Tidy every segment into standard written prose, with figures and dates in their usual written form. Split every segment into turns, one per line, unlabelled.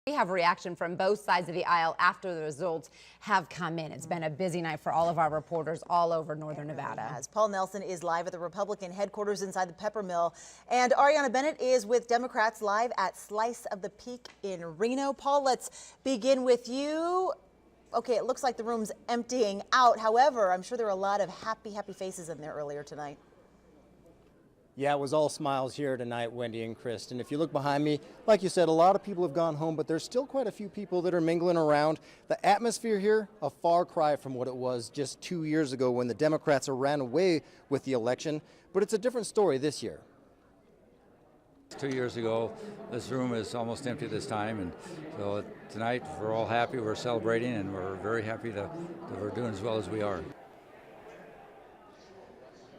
We have reaction from both sides of the aisle after the results have come in. It's been a busy night for all of our reporters all over northern Nevada.
As Paul Nelson is live at the Republican headquarters inside the Pepper Mill, and Ariana Bennett is with Democrats live at Slice of the Peak in Reno. Paul, let's begin with you. Okay, it looks like the room's emptying out. However, I'm sure there were a lot of happy faces in there earlier tonight.
Yeah, it was all smiles here tonight, Wendy and Chris. And if you look behind me, like you said, a lot of people have gone home, but there's still quite a few people that are mingling around. The atmosphere here, a far cry from what it was just 2 years ago when the Democrats ran away with the election. But it's a different story this year.
2 years ago, this room is almost empty this time, and so tonight we're all happy, we're celebrating, and we're very happy that we're doing as well as we are.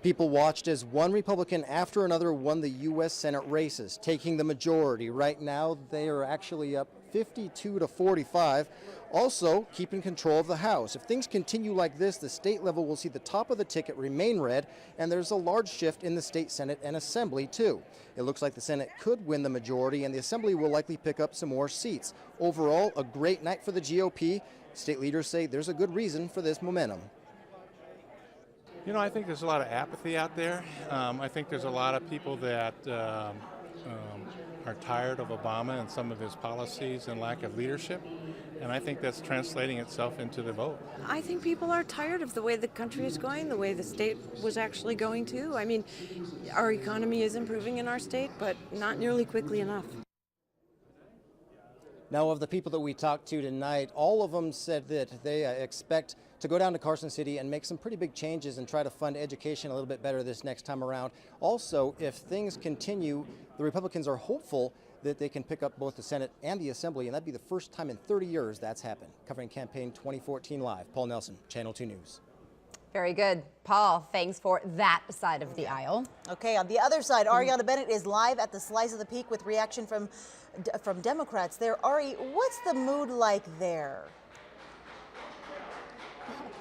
People watched as one Republican after another won the U.S. Senate races, taking the majority. Right now, they are actually up 52 to 45, also keeping control of the House. If things continue like this, the state level will see the top of the ticket remain red, and there's a large shift in the state Senate and Assembly, too. It looks like the Senate could win the majority, and the Assembly will likely pick up some more seats. Overall, a great night for the GOP. State leaders say there's a good reason for this momentum.
You know, I think there's a lot of apathy out there. I think there's a lot of people that are tired of Obama and some of his policies and lack of leadership, and I think that's translating itself into the vote.
I think people are tired of the way the country is going, the way the state was actually going to. I mean, our economy is improving in our state, but not nearly quickly enough.
Now, of the people that we talked to tonight, all of them said that they expect to go down to Carson City and make some pretty big changes and try to fund education a little bit better this next time around. Also, if things continue, the Republicans are hopeful that they can pick up both the Senate and the Assembly, and that'd be the first time in 30 years that's happened. Covering Campaign 2014 live, Paul Nelson, Channel 2 News.
Very good. Paul, thanks for that side of the aisle.
Okay, on the other side, Ariana Bennett is live at the Slice of the Peak with reaction from Democrats there. Ari, what's the mood like there?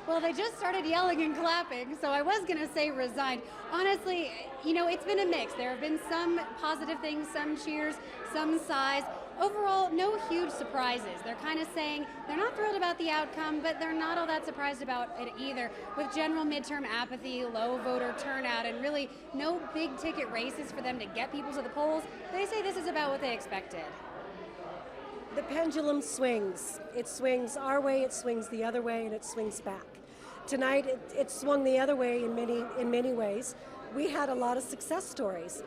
Well, they just started yelling and clapping, so I was going to say resigned. Honestly, you know, it's been a mix. There have been some positive things, some cheers, some sighs. Overall, no huge surprises. They're kind of saying they're not thrilled about the outcome, but they're not all that surprised about it either. With general midterm apathy, low voter turnout, and really no big ticket races for them to get people to the polls, they say this is about what they expected.
The pendulum swings. It swings our way, it swings the other way, and it swings back. Tonight, it swung the other way in many ways. We had a lot of success stories.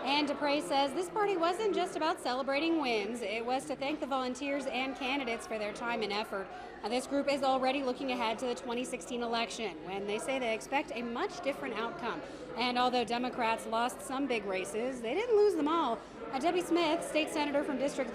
And Dupre says this party wasn't just about celebrating wins. It was to thank the volunteers and candidates for their time and effort. This group is already looking ahead to the 2016 election, when they say they expect a much different outcome. And although Democrats lost some big races, they didn't lose them all. Debbie Smith, state senator from District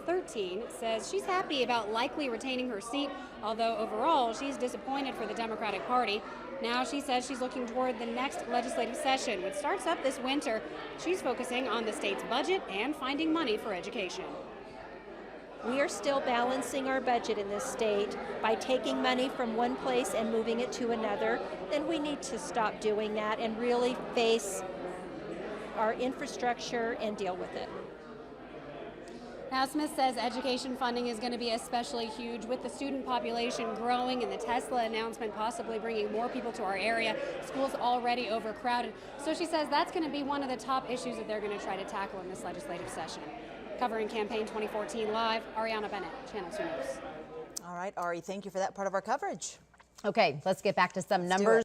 13, says she's happy about likely retaining her seat, although overall she's disappointed for the Democratic Party. Now she says she's looking toward the next legislative session, which starts up this winter. She's focusing on the state's budget and finding money for education.
We are still balancing our budget in this state by taking money from one place and moving it to another. Then we need to stop doing that and really face our infrastructure and deal with it.
Now, Smith says education funding is going to be especially huge with the student population growing and the Tesla announcement possibly bringing more people to our area. Schools already overcrowded. So she says that's going to be one of the top issues that they're going to try to tackle in this legislative session. Covering Campaign 2014 live, Ariana Bennett, Channel 2 News.
All right, Ari, thank you for that part of our coverage.
Okay, let's get back to some numbers.